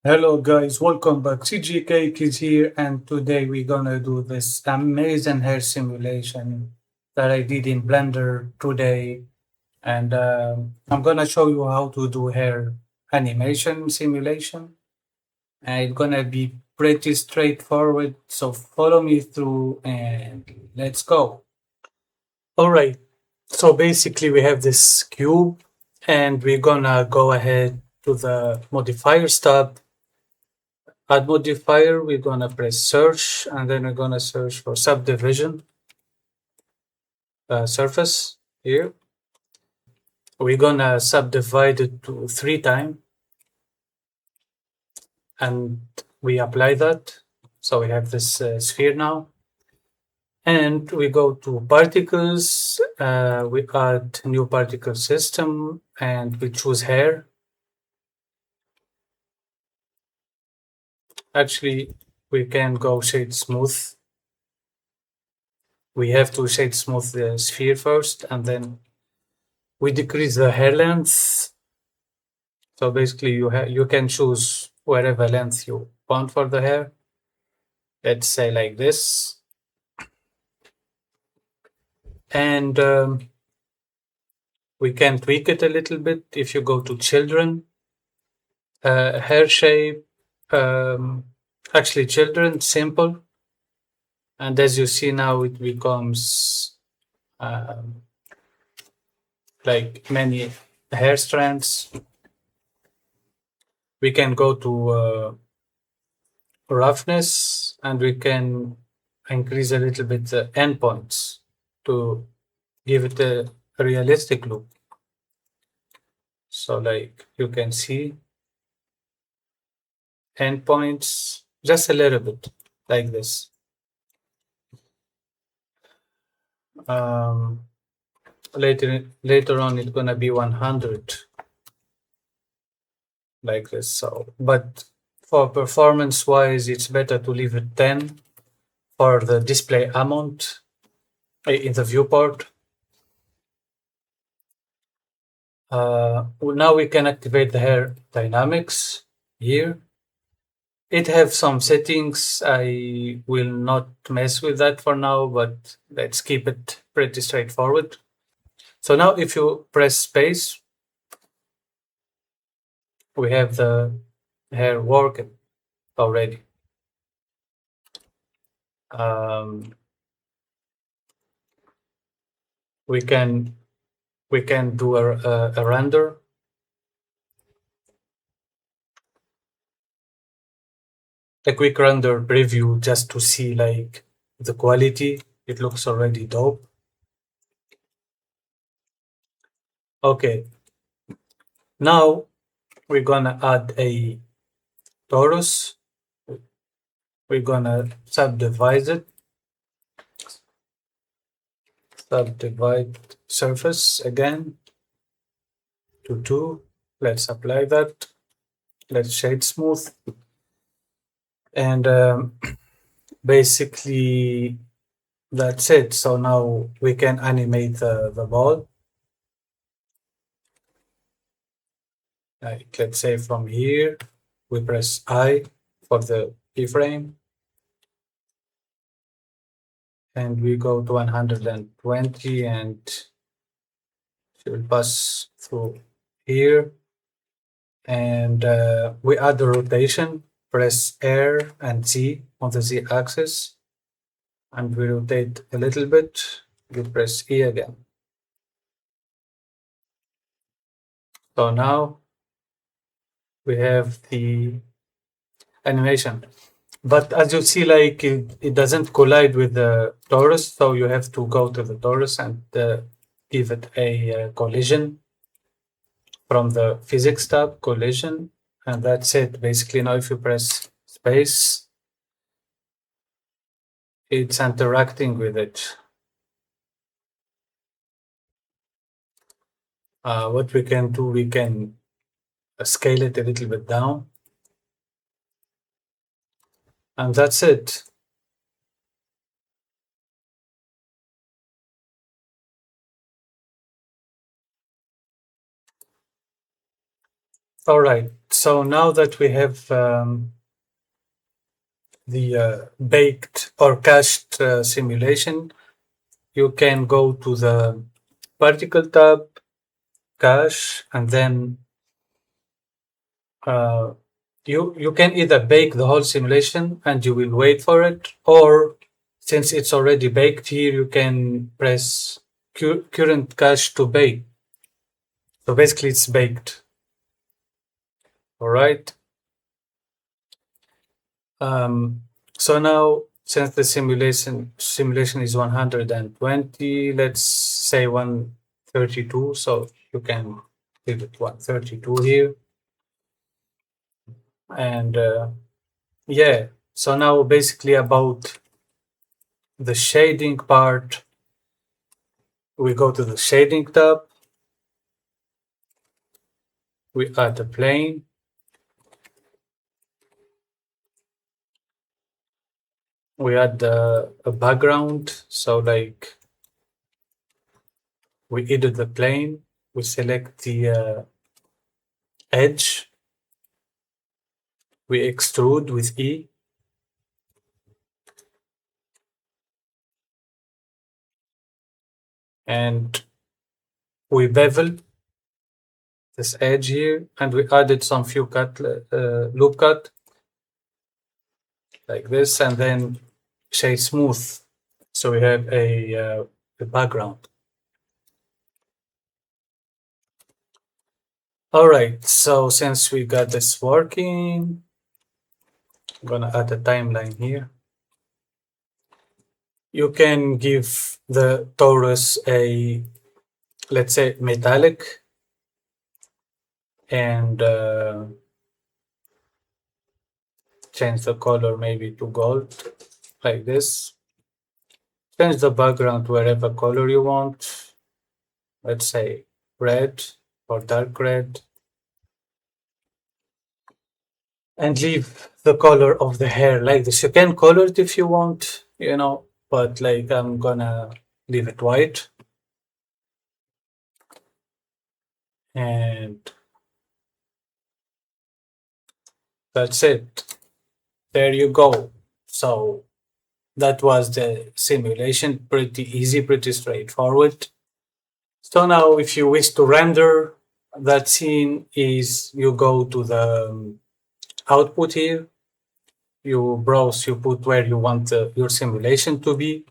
Hello guys, welcome back. CGCAKE is here and today we're gonna do this amazing hair simulation that I did in Blender today, and I'm gonna show you how to do hair animation simulation, and it's gonna be pretty straightforward, so follow me through and let's go. Alright, so basically we have this cube and we're gonna go ahead to the modifiers tab. Add modifier, we're gonna press search and then we're gonna search for subdivision surface here. We're gonna subdivide it to 3 times and we apply that. So we have this sphere now. And we go to particles, we add new particle system and we choose hair. Actually, we can go shade smooth. We have to shade smooth the sphere first and then we decrease the hair length. So basically you can choose whatever length you want for the hair. Let's say like this. And we can tweak it a little bit. If you go to children, hair shape, actually children, simple. And as you see now, it becomes like many hair strands. We can go to roughness and we can increase a little bit the endpoints to give it a realistic look. So like you can see endpoints just a little bit like this. Later on it's gonna be 100 like this. So but for performance wise it's better to leave it 10 for the display amount in the viewport. Now we can activate the hair dynamics here. It have some settings. I will not mess with that for now, but let's keep it pretty straightforward. So now if you press space, we have the hair working already. We can do a render. A quick render preview just to see like the quality. It looks already dope. Okay. Now we're gonna add a torus. We're gonna subdivide it. Subdivide surface again to 2. Let's apply that. Let's shade smooth. And basically that's it. So now we can animate the ball. Like let's say from here, we press I for the keyframe. And we go to 120 and she will pass through here. And we add the rotation, press R and Z on the Z axis. And we rotate a little bit, we press E again. So now we have the animation. But as you see, like it doesn't collide with the torus, so you have to go to the torus and give it a collision from the physics tab, collision, and that's it. Basically, now if you press space, it's interacting with it. What we can do, we can scale it a little bit down. And that's it. All right. So now that we have the baked or cached simulation, you can go to the particle tab, cache, and then uh, you can either bake the whole simulation and you will wait for it, or since it's already baked here, you can press current cache to bake. So basically, it's baked. All right. So now, since the simulation is 120, let's say 132. So you can leave it 132 here, and yeah. So now, basically, about the shading part, we go to the shading tab. We add a plane. We add a background. So like we edit the plane. We select the edge. We extrude with E. And we bevel this edge here, and we added some few loop cut like this, and then shade smooth. So we have a background. All right, so since we got this working, I'm gonna add a timeline here. You can give the torus a, let's say, metallic, and change the color maybe to gold, like this. Change the background wherever color you want. Let's say red or dark red. And leave the color of the hair like this. You can color it if you want, but like I'm gonna leave it white. And that's it. There you go. So that was the simulation. Pretty easy, pretty straightforward. So now if you wish to render that scene, is you go to the output here, you browse, you put where you want your simulation to be.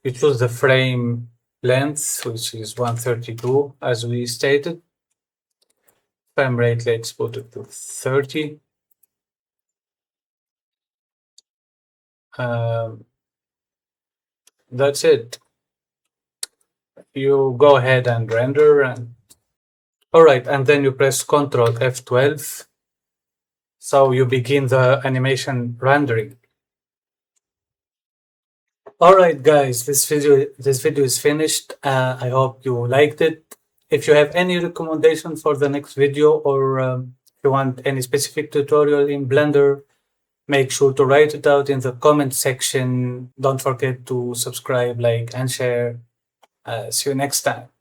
You choose the frame length, which is 132, as we stated. Frame rate, let's put it to 30. That's it. You go ahead and render. All right, and then you press Ctrl F12. So you begin the animation rendering. All right, guys, this video is finished. I hope you liked it. If you have any recommendation for the next video, or if you want any specific tutorial in Blender, make sure to write it out in the comment section. Don't forget to subscribe, like, and share. See you next time.